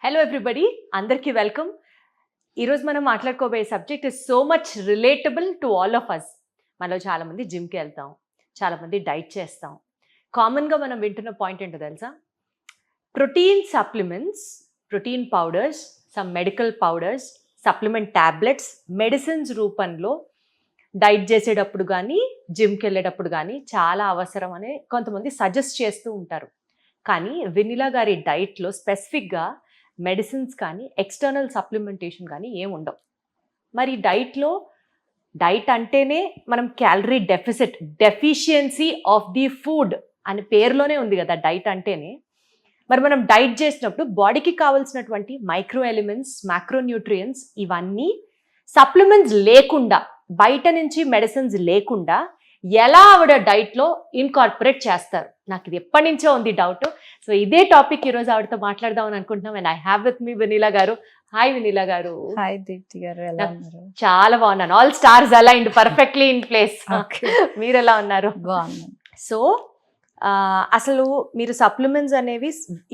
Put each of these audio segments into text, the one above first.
Hello everybody, అందరికీ welcome. ఈరోజు మనం మాట్లాడుకోబోయే subject is so much relatable to all of us. మనలో చాలామంది జిమ్కి వెళ్తాం, చాలామంది డైట్ చేస్తాం. కామన్గా మనం వింటున్న పాయింట్ ఏంటో తెలుసా? Protein supplements, protein powders, some medical powders, supplement tablets, medicines రూపంలో డైట్ చేసేటప్పుడు కానీ జిమ్కి వెళ్ళేటప్పుడు కానీ చాలా అవసరం అని కొంతమంది సజెస్ట్ చేస్తూ ఉంటారు. కానీ వెనిలా గారి డైట్లో స్పెసిఫిక్గా మెడిసిన్స్ కానీ ఎక్స్టర్నల్ సప్లిమెంటేషన్ కానీ ఏం ఉండవు. మరి డైట్ అంటేనే మనం calorie deficiency of the food అని పేరులోనే ఉంది కదా డైట్ అంటేనే. మరి మనం డైట్ చేసినప్పుడు బాడీకి కావాల్సినటువంటి మైక్రో ఎలిమెంట్స్, మ్యాక్రోన్యూట్రియంట్స్ ఇవన్నీ సప్లిమెంట్స్ లేకుండా, బయట నుంచి మెడిసిన్స్ లేకుండా ఎలా ఆవిడ డైట్లో ఇన్కార్పొరేట్ చేస్తారు? నాకు ఇది ఎప్పటి నుంచో ఉంది డౌట్. సో ఇదే టాపిక్ ఈరోజు ఆవిడతో మాట్లాడదామని అనుకుంటున్నాం. And I have with me vanilla గారు. హాయ్ వెనిలా గారు. హాయ్ దీప్తి గారు, ఎలా ఉన్నారు? చాలా బాగున్నాను. All stars aligned perfectly in place. మీరు ఎలా ఉన్నారు? బాగున్నాను. సో అసలు మీరు సప్లిమెంట్స్ అనేవి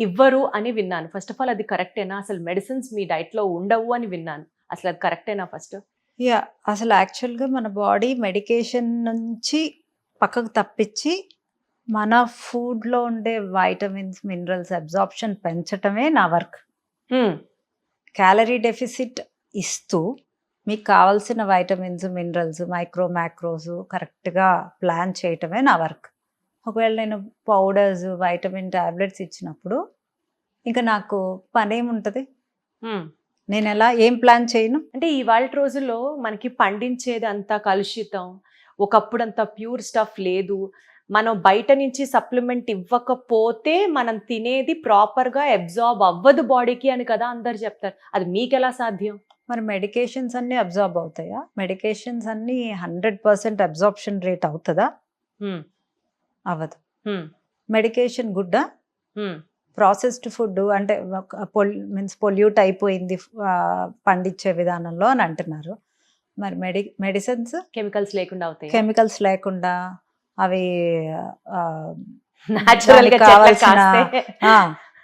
ఇవ్వరు అని విన్నాను. ఫస్ట్ ఆఫ్ ఆల్ అది కరెక్టేనా? అసలు మెడిసిన్స్ మీ డైట్లో ఉండవు అని విన్నాను. అసలు అది కరెక్టేనా? ఫస్ట్ అసలు యాక్చువల్గా మన బాడీ మెడికేషన్ నుంచి పక్కకు తప్పించి మన ఫుడ్లో ఉండే వైటమిన్స్, మినరల్స్ అబ్జార్ప్షన్ పెంచటమే నా వర్క్. క్యాలరీ డెఫిసిట్ ఇస్తూ మీకు కావాల్సిన వైటమిన్స్, మినరల్స్, మ్యాక్రోస్ కరెక్ట్గా ప్లాన్ చేయటమే నా వర్క్. ఒకవేళ నేను పౌడర్స్, వైటమిన్ టాబ్లెట్స్ ఇచ్చినప్పుడు ఇంకా నాకు పని ఏముంటుంది? నేను ఏం ప్లాన్ చేయను. అంటే ఇవాళ రోజుల్లో మనకి పండించేది అంతా కలుషితం, ఒకప్పుడు అంత ప్యూర్ స్టఫ్ లేదు. మనం బయట నుంచి సప్లిమెంట్ ఇవ్వకపోతే మనం తినేది ప్రాపర్గా అబ్జార్బ్ అవ్వదు బాడీకి అని కదా అందరు చెప్తారు. అది మీకు ఎలా సాధ్యం? మరి మెడికేషన్స్ అన్నీ అబ్జార్బ్ అవుతాయా? మెడికేషన్స్ అన్నీ 100% అబ్జార్ప్షన్ రేట్ అవుతుందా? అవ్వదు. మెడికేషన్ గుడ్డా? ప్రాసెస్డ్ ఫుడ్ అంటే పొల్యూట్ అయిపోయింది పండించే విధానంలో అని అంటున్నారు. మరి మెడిసిన్స్ కెమికల్స్ లేకుండా అవుతాయి. కెమికల్స్ లేకుండా అవి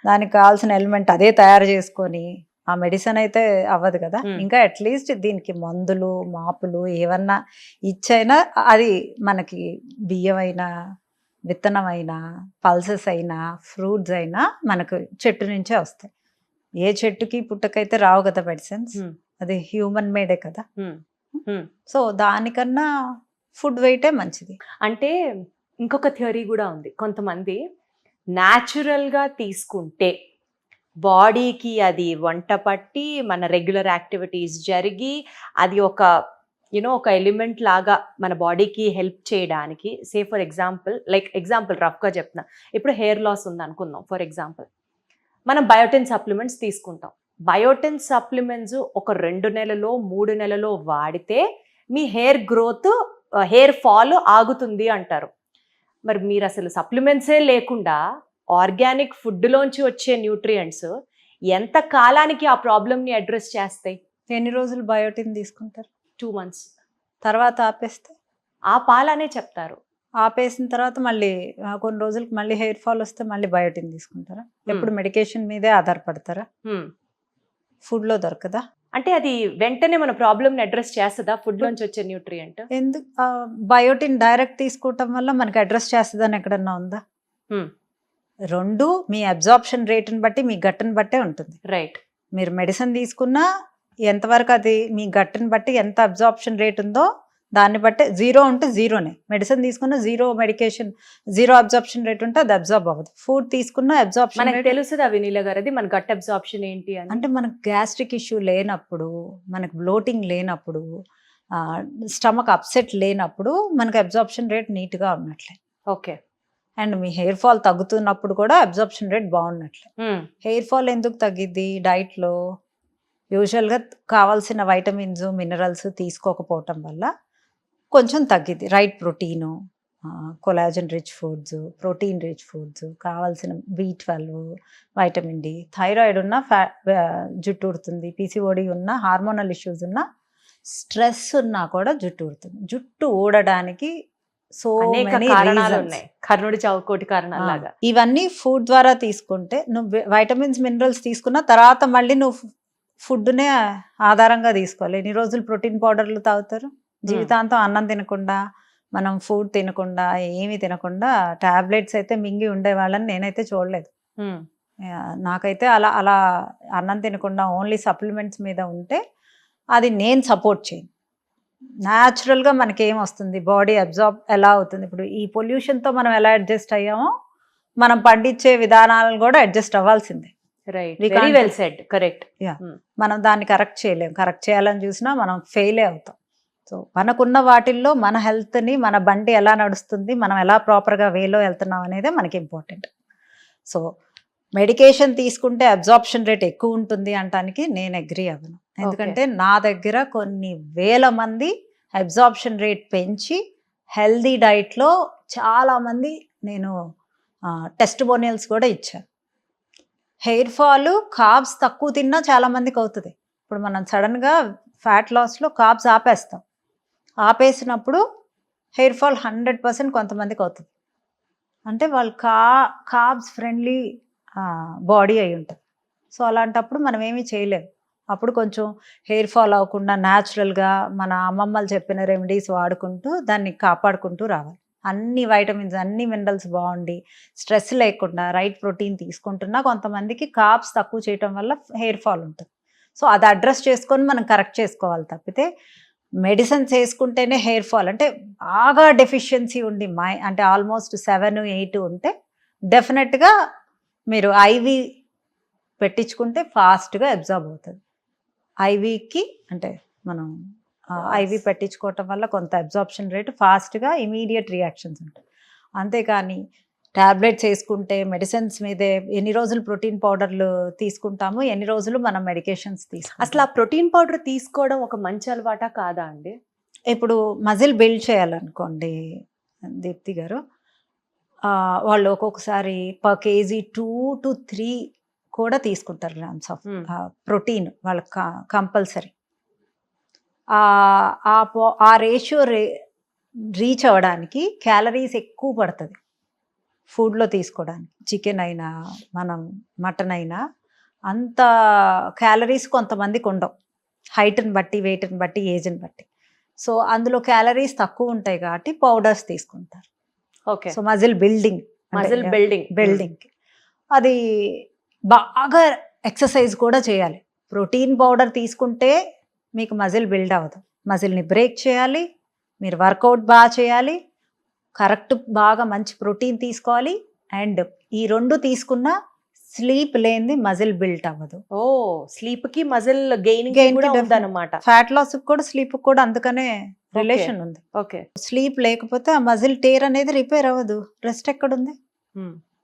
దానికి కావాల్సిన ఎలిమెంట్ అదే తయారు చేసుకొని ఆ మెడిసిన్ అయితే అవ్వదు కదా. ఇంకా అట్లీస్ట్ దీనికి మందులు, మాపులు ఏమన్నా ఇచ్చైనా అది మనకి బియ్యం అయినా, విత్తనం అయినా, పల్సెస్ అయినా, ఫ్రూట్స్ అయినా మనకు చెట్టు నుంచే వస్తాయి. ఏ చెట్టుకి పుట్టకైతే రావు కదా మెడిసిన్స్. అది హ్యూమన్ మేడే కదా. సో దానికన్నా ఫుడ్ వెయిటే మంచిది. అంటే ఇంకొక థియరీ కూడా ఉంది. కొంతమంది న్యాచురల్గా తీసుకుంటే బాడీకి అది వంట పట్టి మన రెగ్యులర్ యాక్టివిటీస్ జరిగి అది ఒక ఎలిమెంట్ లాగా మన బాడీకి హెల్ప్ చేయడానికి. సే ఫర్ ఎగ్జాంపుల్ రఫ్గా చెప్తున్నా, ఇప్పుడు హెయిర్ లాస్ ఉంది అనుకుందాం. ఫర్ ఎగ్జాంపుల్ మనం బయోటిన్ సప్లిమెంట్స్ తీసుకుంటాం. బయోటిన్ సప్లిమెంట్స్ ఒక 2 నెలలో 3 నెలలో వాడితే మీ హెయిర్ ఫాల్ ఆగుతుంది అంటారు. మరి మీరు అసలు సప్లిమెంట్సే లేకుండా ఆర్గానిక్ ఫుడ్లోంచి వచ్చే న్యూట్రియంట్స్ ఎంత కాలానికి ఆ ప్రాబ్లమ్ని అడ్రస్ చేస్తాయి? ఎన్ని రోజులు బయోటిన్ తీసుకుంటారు? 2 months. తర్వాత ఆపేస్తే ఆ పాలనే చెప్తారు. ఆపేసిన తర్వాత మళ్ళీ కొన్ని రోజులకి మళ్ళీ హెయిర్ ఫాల్ వస్తే మళ్ళీ బయోటిన్ తీసుకుంటారా? ఎప్పుడు మెడికేషన్ మీదే ఆధారపడతారా? ఫుడ్లో దొరకదా? అంటే అది వెంటనే మన ప్రాబ్లమ్ని అడ్రస్ చేస్తుందా ఫుడ్ నుంచి వచ్చే న్యూట్రియంట్? ఎందుకు బయోటిన్ డైరెక్ట్ తీసుకోవటం వల్ల మనకి అడ్రస్ చేస్తుందని ఎక్కడన్నా ఉందా? రెండు మీ అబ్జార్ప్షన్ రేట్ని బట్టి, మీ గట్టుని బట్టే ఉంటుంది. రైట్. మీరు మెడిసిన్ తీసుకున్నా ఎంతవరకు అది మీ గట్టుని బట్టి ఎంత అబ్జార్ప్షన్ రేట్ ఉందో దాన్ని బట్టే. 0 ఉంటే 0నే. మెడిసిన్ తీసుకున్న 0 మెడికేషన్ 0 అబ్జార్ప్షన్ రేట్ ఉంటే అది అబ్జార్బ్ అవ్వదు. ఫుడ్ తీసుకున్న అబ్జార్ప్షన్ మనకు తెలుస్తుంది వెనిలా గారు, అది మన గట్ అబ్జార్ప్షన్ ఏంటి అని. అంటే మనకు గ్యాస్ట్రిక్ ఇష్యూ లేనప్పుడు, మనకు బ్లోటింగ్ లేనప్పుడు, స్టమక్ అప్సెట్ లేనప్పుడు మనకు అబ్జార్ప్షన్ రేట్ నీట్గా ఉన్నట్లే. ఓకే. అండ్ మీ హెయిర్ ఫాల్ తగ్గుతున్నప్పుడు కూడా అబ్జార్ప్షన్ రేట్ బాగున్నట్లే. హెయిర్ ఫాల్ ఎందుకు తగ్గిద్ది? డైట్లో యూజువల్గా కావాల్సిన వైటమిన్స్, మినరల్స్ తీసుకోకపోవటం వల్ల కొంచెం తగ్గిద్ది. Right protein, collagen rich foods, protein rich foods, కావాల్సిన B12, వైటమిన్ D. థైరాయిడ్ ఉన్న జుట్టు ఊడుతుంది. PCOD ఉన్న, హార్మోనల్ ఇష్యూస్ ఉన్న, స్ట్రెస్ ఉన్నా కూడా జుట్టు ఊడుతుంది. జుట్టు ఊడడానికి సో అనేక మెనీ కారణాలు ఉన్నాయి, కర్ణుడి చౌకోటి కారణాలు లాగా. ఇవన్నీ ఫుడ్ ద్వారా తీసుకుంటే నువ్వు వైటమిన్స్ మినరల్స్ తీసుకున్న తర్వాత మళ్ళీ నువ్వు ఫుడ్నే ఆధారంగా తీసుకోవాలి. ఎన్ని రోజులు ప్రోటీన్ పౌడర్లు తాగుతారు? జీవితాంతం అన్నం తినకుండా, మనం ఫుడ్ తినకుండా, ఏమీ తినకుండా టాబ్లెట్స్ అయితే మింగి ఉండే వాళ్ళని నేనైతే చూడలేదు. నాకైతే అలా అలా అన్నం తినకుండా ఓన్లీ సప్లిమెంట్స్ మీద ఉంటే అది నేను సపోర్ట్ చేయను. న్యాచురల్గా మనకి ఏం వస్తుంది, బాడీ అబ్జార్బ్ ఎలా అవుతుంది. ఇప్పుడు ఈ పొల్యూషన్తో మనం ఎలా అడ్జస్ట్ అయ్యామో మనం పండించే విధానాలను కూడా అడ్జస్ట్ అవ్వాల్సిందే. Right, We very can't- well said, correct. మనం దాన్ని కరెక్ట్ చేయలేం. కరెక్ట్ చేయాలని చూసినా మనం ఫెయిలే అవుతాం. సో మనకున్న వాటిల్లో మన హెల్త్ని, మన బండి ఎలా నడుస్తుంది, మనం ఎలా ప్రాపర్గా వేలో వెళ్తున్నాం అనేదే మనకి ఇంపార్టెంట్. సో మెడికేషన్ తీసుకుంటే అబ్జార్ప్షన్ రేట్ ఎక్కువ ఉంటుంది అంటానికి నేను అగ్రీ అవ్వను. ఎందుకంటే నా దగ్గర కొన్ని వేల మంది అబ్జార్ప్షన్ రేట్ పెంచి హెల్దీ డైట్లో చాలామంది నేను టెస్టిమోనియల్స్ కూడా ఇచ్చాను. హెయిర్ ఫాల్ కార్బ్స్ తక్కువ తిన్నా చాలామందికి అవుతుంది. ఇప్పుడు మనం సడన్గా ఫ్యాట్ లాస్లో కార్బ్స్ ఆపేస్తాం. ఆపేసినప్పుడు హెయిర్ ఫాల్ 100% కొంతమందికి అవుతుంది. అంటే వాళ్ళు కార్బ్స్ ఫ్రెండ్లీ బాడీ అయి ఉంటుంది. సో అలాంటప్పుడు మనం ఏమీ చేయలేము. అప్పుడు కొంచెం హెయిర్ ఫాల్ అవ్వకుండా న్యాచురల్గా మన అమ్మమ్మలు చెప్పిన రెమెడీస్ వాడుకుంటూ దాన్ని కాపాడుకుంటూ రావాలి. అన్ని వైటమిన్స్, అన్ని మినరల్స్ బాగుండి స్ట్రెస్ లేకుండా రైట్ ప్రోటీన్ తీసుకుంటున్నా కొంతమందికి కార్బ్స్ తక్కువ చేయటం వల్ల హెయిర్ ఫాల్ ఉంటుంది. సో అది అడ్రస్ చేసుకొని మనం కరెక్ట్ చేసుకోవాలి తప్పితే మెడిసిన్స్ వేసుకుంటేనే హెయిర్ ఫాల్ అంటే బాగా డెఫిషియన్సీ ఉండి అంటే ఆల్మోస్ట్ 7-8 ఉంటే డెఫినెట్గా మీరు ఐవి పెట్టించుకుంటే ఫాస్ట్గా అబ్జార్బ్ అవుతుంది. ఐవికి అంటే మనం ఐవి పెట్టించుకోవటం వల్ల కొంత అబ్జార్ప్షన్ రేట్ ఫాస్ట్గా ఇమీడియట్ రియాక్షన్స్ ఉంటాయి. అంతేకాని టాబ్లెట్స్ వేసుకుంటే మెడిసిన్స్ మీదే ఎన్ని రోజులు ప్రోటీన్ పౌడర్లు తీసుకుంటాము, ఎన్ని రోజులు మనం మెడికేషన్స్ తీసుకుంటాం. అసలు ఆ ప్రోటీన్ పౌడర్ తీసుకోవడం ఒక మంచి అలవాటా కాదా అండి? ఇప్పుడు మజిల్ బిల్డ్ చేయాలనుకోండి దీప్తి గారు, వాళ్ళు ఒక్కొక్కసారి పర్ కేజీ 2 to 3 కూడా తీసుకుంటారు గ్రామ్స్ ఆఫ్ ప్రోటీన్ వాళ్ళకి కంపల్సరీ. ఆ రేషియో రీచ్ అవ్వడానికి క్యాలరీస్ ఎక్కువ పడుతుంది ఫుడ్లో తీసుకోవడానికి. చికెన్ అయినా మనం మటన్ అయినా అంత క్యాలరీస్ కొంతమందికి ఉండవు, హైట్ని బట్టి, వెయిట్ని బట్టి, ఏజ్ని బట్టి. సో అందులో క్యాలరీస్ తక్కువ ఉంటాయి కాబట్టి పౌడర్స్ తీసుకుంటారు. ఓకే, సో మజిల్ బిల్డింగ్ అది బాగా ఎక్సర్సైజ్ కూడా చేయాలి. ప్రోటీన్ పౌడర్ తీసుకుంటే మీకు మజిల్ బిల్డ్ అవ్వదు. మజిల్ని బ్రేక్ చేయాలి, మీరు వర్కౌట్ బాగా చేయాలి, కరెక్ట్ బాగా మంచి ప్రోటీన్ తీసుకోవాలి. అండ్ ఈ 2 తీసుకున్నా స్లీప్ లేనిది మజిల్ బిల్డ్ అవ్వదు. ఓ, స్లీప్ కి మజిల్ గెయినింగ్ కూడా ఉందన్నమాట. ఫ్యాట్ లాస్ కూడా స్లీప్ కూడా అందుకనే రిలేషన్ ఉంది. ఓకే, స్లీప్ లేకపోతే ఆ మజిల్ టేర్ అనేది రిపేర్ అవ్వదు. రెస్ట్ ఎక్కడుంది?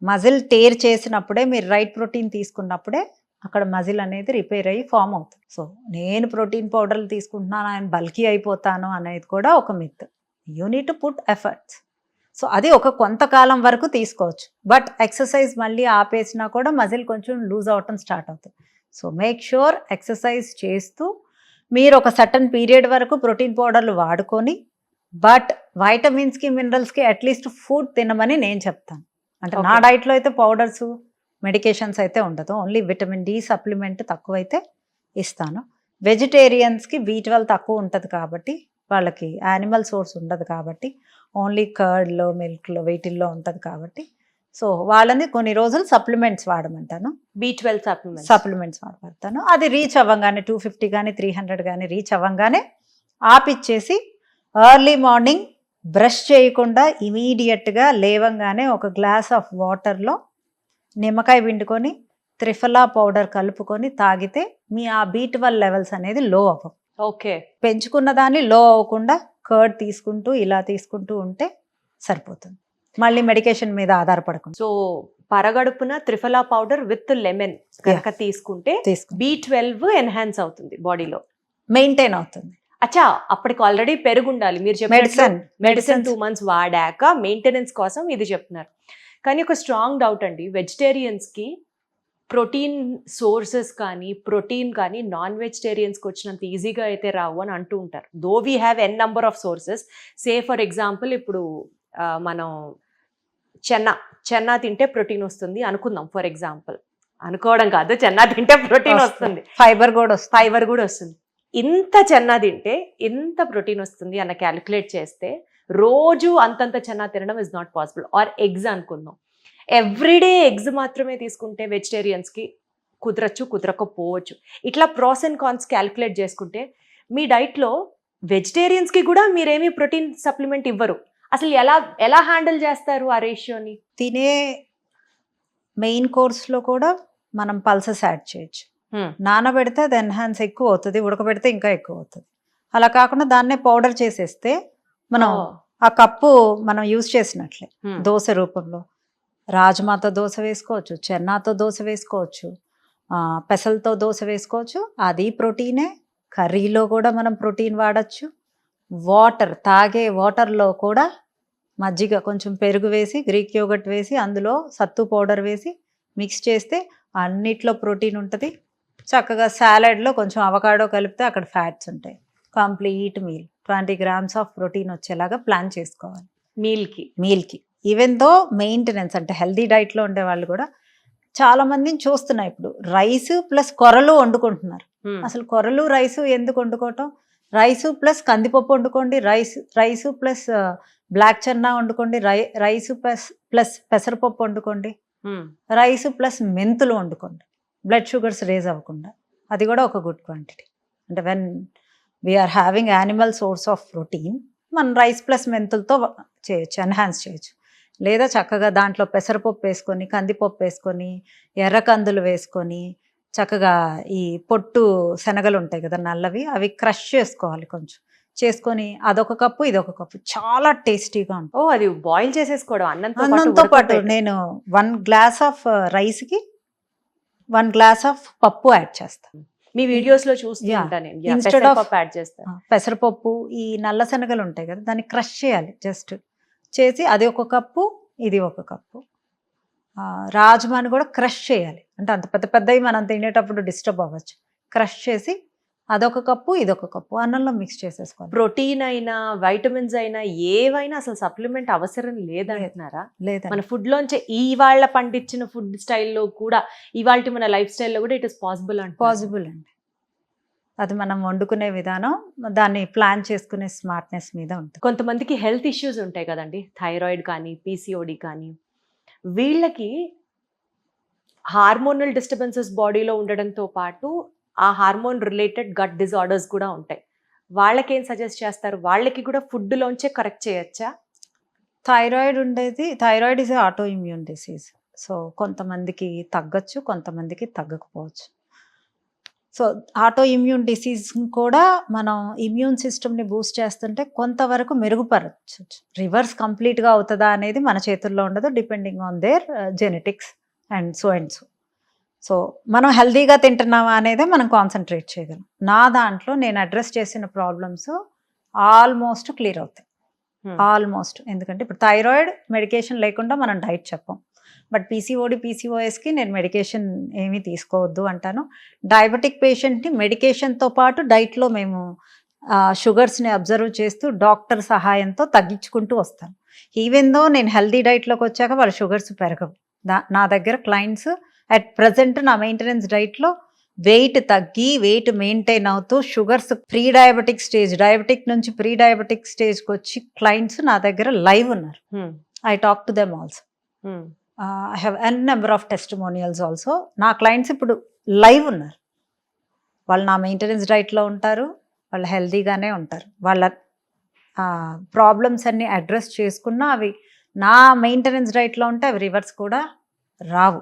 మజిల్ టేర్ చేసినప్పుడే మీరు రైట్ ప్రోటీన్ తీసుకున్నప్పుడే అక్కడ మజిల్ అనేది రిపేర్ అయ్యి ఫామ్ అవుతుంది. సో నేను ప్రోటీన్ పౌడర్లు తీసుకుంటున్నాను, ఆయన బల్కీ అయిపోతాను అనేది కూడా ఒక myth. You need to put efforts. So అది ఒక కొంతకాలం వరకు తీసుకోవచ్చు. బట్ ఎక్సర్సైజ్ మళ్ళీ ఆపేసినా కూడా మజిల్ కొంచెం లూజ్ అవటం స్టార్ట్ అవుతుంది. సో మేక్ ష్యూర్ ఎక్సర్సైజ్ చేస్తూ మీరు ఒక సర్టన్ పీరియడ్ వరకు ప్రోటీన్ పౌడర్లు వాడుకొని, బట్ వైటమిన్స్కి, మినరల్స్కి అట్లీస్ట్ ఫుడ్ తినమని నేను చెప్తాను. అంటే నా డైట్లో అయితే పౌడర్స్, మెడికేషన్స్ అయితే ఉండదు. ఓన్లీ విటమిన్ డి సప్లిమెంట్ తక్కువైతే ఇస్తాను. వెజిటేరియన్స్కి B12 తక్కువ ఉంటుంది కాబట్టి, వాళ్ళకి యానిమల్ సోర్స్ ఉండదు కాబట్టి, ఓన్లీ కర్డ్లో, మిల్క్లో, వీటిల్లో ఉంటుంది కాబట్టి, సో వాళ్ళని కొన్ని రోజులు సప్లిమెంట్స్ వాడమంటాను. B12 సప్లిమెంట్స్ వాడతాను. అది రీచ్ అవ్వగానే 250 కానీ 300 కానీ రీచ్ అవ్వగానే ఆపిచ్చేసి ఎర్లీ మార్నింగ్ బ్రష్ చేయకుండా ఇమీడియట్గా లేవంగానే ఒక గ్లాస్ ఆఫ్ వాటర్లో నిమ్మకాయ పిండుకొని త్రిఫలా పౌడర్ కలుపుకొని తాగితే మీ ఆ B12 లెవెల్స్ అనేది లో అవ్వవు. ఓకే, పెంచుకున్న దాన్ని లో అవ్వకుండా కర్డ్ తీసుకుంటూ ఇలా తీసుకుంటూ ఉంటే సరిపోతుంది. మళ్ళీ మెడికేషన్ మీద ఆధారపడకుండా. సో పరగడుపున త్రిఫలా పౌడర్ విత్ లెమన్ కనుక తీసుకుంటే B12 ఎన్హాన్స్ అవుతుంది బాడీలో, మెయింటైన్ అవుతుంది. అచ్చా, అప్పటికి ఆల్రెడీ పెరుగుండాలి. మీరు మెడిసిన్ 2 months వాడాక మెయింటెనెన్స్ కోసం ఇది చెప్తున్నారు. కానీ ఒక స్ట్రాంగ్ డౌట్ అండి, వెజిటేరియన్స్కి ప్రోటీన్ సోర్సెస్ కానీ, ప్రోటీన్ కానీ నాన్ వెజిటేరియన్స్కి వచ్చినంత ఈజీగా అయితే రావు అని అంటూ ఉంటారు. Though we have n number of sources. Say for example ఇప్పుడు మనం చెన్నా తింటే ప్రోటీన్ వస్తుంది అనుకుందాం, ఫర్ ఎగ్జాంపుల్. అనుకోవడం కాదు, చెన్నా తింటే ప్రోటీన్ వస్తుంది, ఫైబర్ కూడా వస్తుంది. ఫైబర్ కూడా వస్తుంది. ఇంత చెన్నా తింటే ఎంత ప్రోటీన్ వస్తుంది అన్న క్యాలిక్యులేట్ చేస్తే రోజు అంతంత చెన్నా తినడం is not possible. Or eggs అనుకుందాం, ఎవ్రీడే ఎగ్స్ మాత్రమే తీసుకుంటే వెజిటేరియన్స్కి కుదరచ్చు, కుదరకపోవచ్చు. ఇట్లా ప్రాస్ అండ్ కాన్స్ క్యాలిక్యులేట్ చేసుకుంటే మీ డైట్లో వెజిటేరియన్స్కి కూడా మీరేమీ ప్రోటీన్ సప్లిమెంట్ ఇవ్వరు. అసలు ఎలా హ్యాండిల్ చేస్తారు ఆ రేషియోని? తినే మెయిన్ కోర్స్లో కూడా మనం పల్సెస్ యాడ్ చేయొచ్చు. నానబెడితే అది ఎన్హాన్స్ ఎక్కువ అవుతుంది, ఉడకబెడితే ఇంకా ఎక్కువ అవుతుంది. అలా కాకుండా దాన్నే పౌడర్ చేసేస్తే మనం ఆ కప్పు మనం యూజ్ చేసినట్లే. దోశ రూపంలో రాజ్మాతో దోశ వేసుకోవచ్చు, చెన్నాతో దోశ వేసుకోవచ్చు, పెసలతో దోశ వేసుకోవచ్చు. అది ప్రోటీనే. కర్రీలో కూడా మనం ప్రోటీన్ వాడచ్చు. వాటర్, తాగే వాటర్లో కూడా మజ్జిగ, కొంచెం పెరుగు వేసి, గ్రీక్ యోగర్ట్ వేసి, అందులో సత్తు పౌడర్ వేసి మిక్స్ చేస్తే అన్నిట్లో ప్రోటీన్ ఉంటుంది. చక్కగా సాలెడ్లో కొంచెం అవకాడో కలిపితే అక్కడ ఫ్యాట్స్ ఉంటాయి. Complete meal 20 grams of protein వచ్చేలాగా ప్లాన్ చేసుకోవాలి మీల్కి. ఈవెన్ దో మెయింటెనెన్స్ అంటే హెల్దీ డైట్లో ఉండే వాళ్ళు కూడా చాలా మందిని చూస్తున్నాయి ఇప్పుడు. రైస్ ప్లస్ కొరలు వండుకుంటున్నారు. అసలు కొరలు రైసు ఎందుకు వండుకోవటం? రైసు ప్లస్ కందిపప్పు వండుకోండి, రైసు ప్లస్ బ్లాక్ చెన్నా వండుకోండి, రైసు ప్లస్ పెసరపప్పు వండుకోండి, రైసు ప్లస్ మెంతులు వండుకోండి, బ్లడ్ షుగర్స్ రేజ్ అవ్వకుండా. అది కూడా ఒక గుడ్ క్వాంటిటీ. అంటే when we are having animal source of protein, మనం రైస్ ప్లస్ మెంతులతో చేయొచ్చు, ఎన్హాన్స్ చేయొచ్చు. లేదా చక్కగా దాంట్లో పెసరపప్పు వేసుకొని, కందిపప్పు వేసుకొని, ఎర్రకందులు వేసుకొని, చక్కగా ఈ పొట్టు శనగలు ఉంటాయి కదా నల్లవి, అవి క్రష్ చేసుకోవాలి కొంచెం, చేసుకొని అదొక కప్పు ఇదొక కప్పు, చాలా టేస్టీగా ఉంటుంది. అది బాయిల్ చేసేసుకోవడం అన్నంతో పాటు. నేను 1 glass ఆఫ్ రైస్కి 1 glass ఆఫ్ పప్పు యాడ్ చేస్తాను. మీ వీడియోస్ లో చూస్తుంటాను. ఇన్స్టెడ్ ఆఫ్ పెసరపప్పు, ఈ నల్ల శనగలు ఉంటాయి కదా, దాన్ని క్రష్ చేయాలి. జస్ట్ చేసి అది ఒక కప్పు, ఇది ఒక కప్పు. రాజ్మాని కూడా క్రష్ చేయాలి. అంటే అంత పెద్ద పెద్దవి మనం తినేటప్పుడు డిస్టర్బ్ అవ్వచ్చు. క్రష్ చేసి అదొక కప్పు ఇదొక కప్పు అన్నంలో మిక్స్ చేసేసుకోవాలి. ప్రోటీన్ అయినా వైటమిన్స్ అయినా ఏవైనా అసలు సప్లిమెంట్ అవసరం లేదంటున్నారా? లేదా, మన ఫుడ్ లోంచే ఇవాళ పండించిన ఫుడ్ స్టైల్లో కూడా, ఇవాళ మన లైఫ్ స్టైల్లో కూడా ఇట్ ఇస్ పాసిబుల్ అండి. అది మనం వండుకునే విధానం, దాన్ని ప్లాన్ చేసుకునే స్మార్ట్నెస్ మీద ఉంటుంది. కొంతమందికి హెల్త్ ఇష్యూస్ ఉంటాయి కదండి, థైరాయిడ్ కానీ పీసీఓడి కానీ. వీళ్ళకి హార్మోనల్ డిస్టర్బెన్సెస్ బాడీలో ఉండడంతో పాటు ఆ హార్మోన్ రిలేటెడ్ గట్ డిజార్డర్స్ కూడా ఉంటాయి. వాళ్ళకేం సజెస్ట్ చేస్తారు? వాళ్ళకి కూడా ఫుడ్లోంచే కరెక్ట్ చేయొచ్చా? Thyroid is auto immune disease. So కొంతమందికి తగ్గచ్చు, కొంతమందికి తగ్గకపోవచ్చు. సో ఆటో ఇమ్యూన్ డిసీజ్ కూడా మనం ఇమ్యూన్ సిస్టమ్ని బూస్ట్ చేస్తుంటే కొంతవరకు మెరుగుపరచు. రివర్స్ కంప్లీట్గా అవుతుందా అనేది మన చేతుల్లో ఉండదు, depending on their genetics and so. So మనం హెల్దీగా తింటున్నామా అనేదే మనం కాన్సన్ట్రేట్ చేయగలం. నా దాంట్లో నేను అడ్రస్ చేసిన ప్రాబ్లమ్స్ ఆల్మోస్ట్ క్లియర్ అవుతాయి. ఆల్మోస్ట్. ఎందుకంటే ఇప్పుడు థైరాయిడ్ మెడికేషన్ లేకుండా మనం డైట్ చెప్పం. బట్ పీసీఓఎస్కి నేను మెడికేషన్ ఏమీ తీసుకోవద్దు అంటాను. డయాబెటిక్ పేషెంట్ని మెడికేషన్తో పాటు డైట్లో మేము షుగర్స్ని అబ్జర్వ్ చేస్తూ డాక్టర్ సహాయంతో తగ్గించుకుంటూ వస్తాను. ఈవెన్ దో నేను హెల్దీ డైట్లోకి వచ్చాక వాళ్ళ షుగర్స్ పెరగవు. నా దగ్గర క్లయింట్స్ అట్ ప్రజెంట్ నా మెయింటెనెన్స్ డైట్లో వెయిట్ తగ్గి వెయిట్ మెయింటైన్ అవుతూ షుగర్స్ డయాబెటిక్ నుంచి ప్రీ డయాబెటిక్ స్టేజ్కి వచ్చి క్లయింట్స్ నా దగ్గర లైవ్ ఉన్నారు. I talk to them also. I have an number of testimonials also. నా క్లయింట్స్ ఇప్పుడు లైవ్ ఉన్నారు. వాళ్ళు నా మెయింటెనెన్స్ డైట్లో ఉంటారు, వాళ్ళు హెల్తీగానే ఉంటారు. వాళ్ళ ప్రాబ్లమ్స్ అన్నీ అడ్రస్ చేసుకున్నా అవి నా మెయింటెనెన్స్ డైట్లో ఉంటే అవి రివర్స్ కూడా రావు.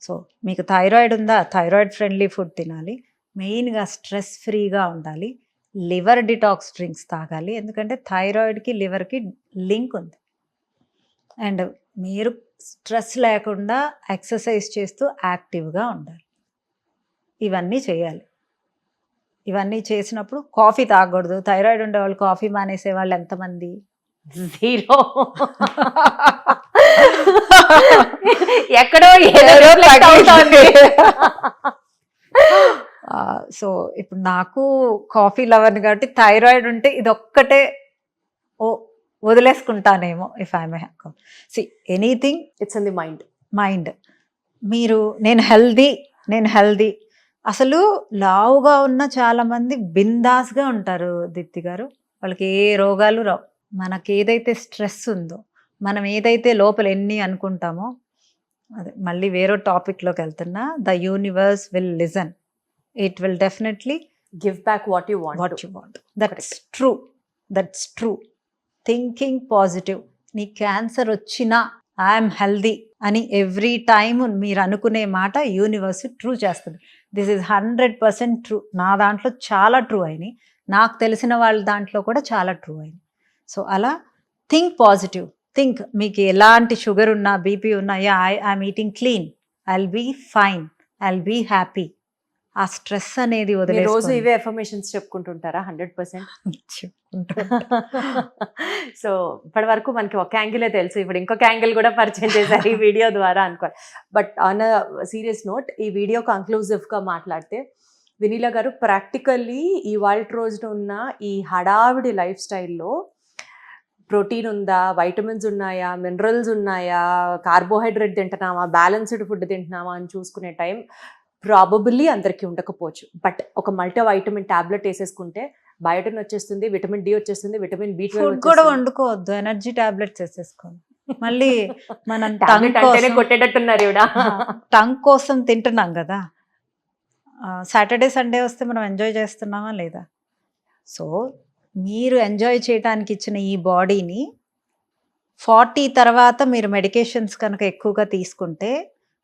సో మీకు థైరాయిడ్ ఉందా, థైరాయిడ్ ఫ్రెండ్లీ ఫుడ్ తినాలి, మెయిన్గా స్ట్రెస్ ఫ్రీగా ఉండాలి, లివర్ డిటాక్స్ డ్రింక్స్ తాగాలి. ఎందుకంటే థైరాయిడ్కి లివర్కి లింక్ ఉంది. అండ్ మీరు స్ట్రెస్ లేకుండా ఎక్సర్సైజ్ చేస్తూ యాక్టివ్గా ఉండాలి. ఇవన్నీ చేయాలి. ఇవన్నీ చేసినప్పుడు కాఫీ తాగకూడదు. థైరాయిడ్ ఉండేవాళ్ళు కాఫీ మానేసే వాళ్ళు ఎంతమంది? 0. ఎక్కడో సో ఇప్పుడు నాకు కాఫీ లవర్ని కాబట్టి థైరాయిడ్ ఉంటే ఇదొక్కటే వదిలేసుకుంటానేమో if I may see anything it's in the mind. Mind. మీరు నేను హెల్దీ అసలు లావుగా ఉన్న చాలా మంది బిందాస్గా ఉంటారు దీప్తి గారు. వాళ్ళకి ఏ రోగాలు రావు. మనకి ఏదైతే స్ట్రెస్ ఉందో, మనం ఏదైతే లోపల ఎన్ని అనుకుంటామో, అదే మళ్ళీ వేరే టాపిక్లోకి వెళ్తున్నా, the universe will listen. It will definitely give back what you want. What you want. That's true. Thinking positive. నీ క్యాన్సర్ వచ్చినా ఐఎమ్ హెల్దీ అని ఎవ్రీ టైమ్ మీరు అనుకునే మాట యూనివర్స్ ట్రూ చేస్తుంది. This is 100% true. నా దాంట్లో చాలా ట్రూ అయినాయి, నాకు తెలిసిన వాళ్ళ దాంట్లో కూడా చాలా ట్రూ అయినాయి. సో అలా థింక్ పాజిటివ్. థింక్ మీకు ఎలాంటి షుగర్ ఉన్నా, బీపీ ఉన్నా, I'm eating clean, I'll be fine, I'll be happy. ఆ స్ట్రెస్ అనేది మీరు రోజు వదిలేసుకొని ఇవే ఎఫర్మేషన్స్ చెప్పుకుంటుంటారా? 100%. సో ఇప్పటి వరకు మనకి ఒక యాంగిలే తెలుసు, ఇప్పుడు ఇంకొక యాంగిల్ కూడా పరిచయం చేశారు ఈ వీడియో ద్వారా అనుకోవాలి. But on a serious note, ఈ వీడియో కంక్లూజివ్గా మాట్లాడితే వినీలా గారు, ప్రాక్టికల్లీ ఇవాళ రోజున ఉన్న ఈ హడావిడి లైఫ్ స్టైల్లో ప్రోటీన్ ఉందా, వైటమిన్స్ ఉన్నాయా, మినరల్స్ ఉన్నాయా, కార్బోహైడ్రేట్ తింటున్నామా, బ్యాలెన్స్డ్ ఫుడ్ తింటున్నామా అని చూసుకునే టైం ప్రాబబుల్లీ అందరికీ ఉండకపోవచ్చు. బట్ ఒక మల్టీ వైటమిన్ టాబ్లెట్ వేసేసుకుంటే బయోటిన్ వచ్చేస్తుంది, విటమిన్ డి వచ్చేస్తుంది, విటమిన్ B12 ఫుడ్ కూడా వండుకోవద్దు, ఎనర్జీ టాబ్లెట్స్ వేసేసుకోండి. మళ్ళీ మనం టాబ్లెట్ అంటేనే కొట్టేటట్టున్నారు ఇవిడ. టంగ్ కోసం తింటున్నాం కదా. సాటర్డే సండే వస్తే మనం ఎంజాయ్ చేస్తున్నామా లేదా? సో మీరు ఎంజాయ్ చేయడానికి ఇచ్చిన ఈ బాడీని 40 తర్వాత మీరు మెడికేషన్స్ కనుక ఎక్కువగా తీసుకుంటే,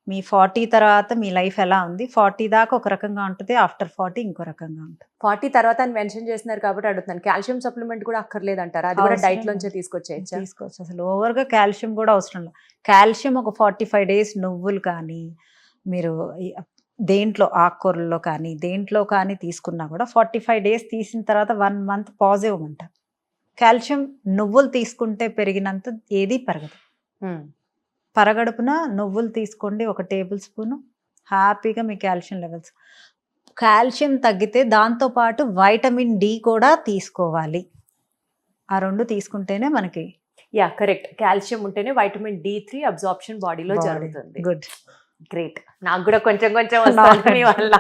మీ 40 తర్వాత మీ లైఫ్ ఎలా ఉంది, 40 దాకా ఒక రకంగా ఉంటుంది, ఆఫ్టర్ 40 ఇంకో రకంగా ఉంటుంది. 40 తర్వాత అని మెన్షన్ చేస్తున్నారు కాబట్టి అడుగుతున్నాను, కాల్షియం సప్లిమెంట్ కూడా అక్కర్లేదంటారా? అది కూడా అవసరం డైట్ లేదు. లోంచే తీసుకొచ్చేయచ్చా? తీసుకోవచ్చు. అసలు ఓవర్గా కాల్షియం కూడా అవసరం లేదు. కాల్షియం ఒక 45 డేస్ నువ్వులు కానీ, మీరు దేంట్లో ఆకుకూరల్లో కానీ దేంట్లో కానీ తీసుకున్నా కూడా 45 డేస్ తీసిన తర్వాత 1 మంత్ పాజ్ ఇవ్వమంట. కాల్షియం నువ్వులు తీసుకుంటే పెరిగినంత ఏది పెరగదు. పరగడుపున నువ్వులు తీసుకోండి, 1 టేబుల్ స్పూను, హ్యాపీగా మీ కాల్షియం లెవెల్స్. కాల్షియం తగ్గితే దాంతోపాటు వైటమిన్ డి కూడా తీసుకోవాలి. ఆ 2 తీసుకుంటేనే మనకి యా కరెక్ట్. కాల్షియం ఉంటేనే వైటమిన్ D3 అబ్జార్ప్షన్ బాడీలో జరుగుతుంది. గుడ్. గ్రేట్. నాకు కూడా కొంచెం వస్తుంది మీ వల్ల.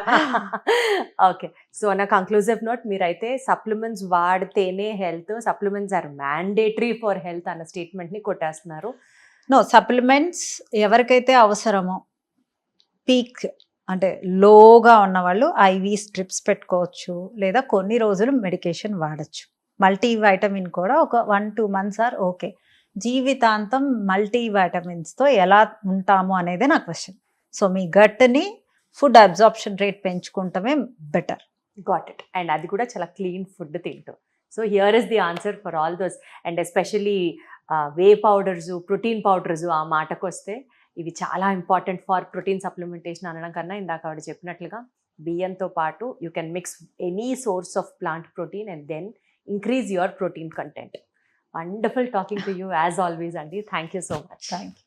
ఓకే, సో నా కంక్లూజివ్ నోట్, మీరైతే సప్లిమెంట్స్ వాడితేనే health, supplements are mandatory for health అన్న స్టేట్మెంట్ని కొట్టేస్తున్నారు. నో, సప్లిమెంట్స్ ఎవరికైతే అవసరమో, పీక్ అంటే లోగా ఉన్నవాళ్ళు ఐవి స్ట్రిప్స్ పెట్టుకోవచ్చు, లేదా కొన్ని రోజులు మెడికేషన్ వాడచ్చు. మల్టీ వైటమిన్ కూడా ఒక 1-2 months ఆర్ ఓకే. జీవితాంతం మల్టీ వైటమిన్స్తో ఎలా ఉంటాము అనేది నా క్వశ్చన్. సో మీ గట్ని ఫుడ్ అబ్జార్ప్షన్ రేట్ పెంచుకుంటమే బెటర్. Got it. అండ్ అది కూడా చాలా క్లీన్ ఫుడ్ తింటూ. So here is the answer for all those. And especially whey powders, protein powders, ఆ మాటకు వస్తే ఇవి చాలా ఇంపార్టెంట్ ఫర్ ప్రోటీన్ సప్లిమెంటేషన్ అనడం కన్నా, ఇందాక ఆవిడ చెప్పినట్లుగా బియ్యంతో పాటు you can mix any source of plant protein and then increase your protein content. Wonderful talking to you as always, Andy. Thank you so much. Thank you.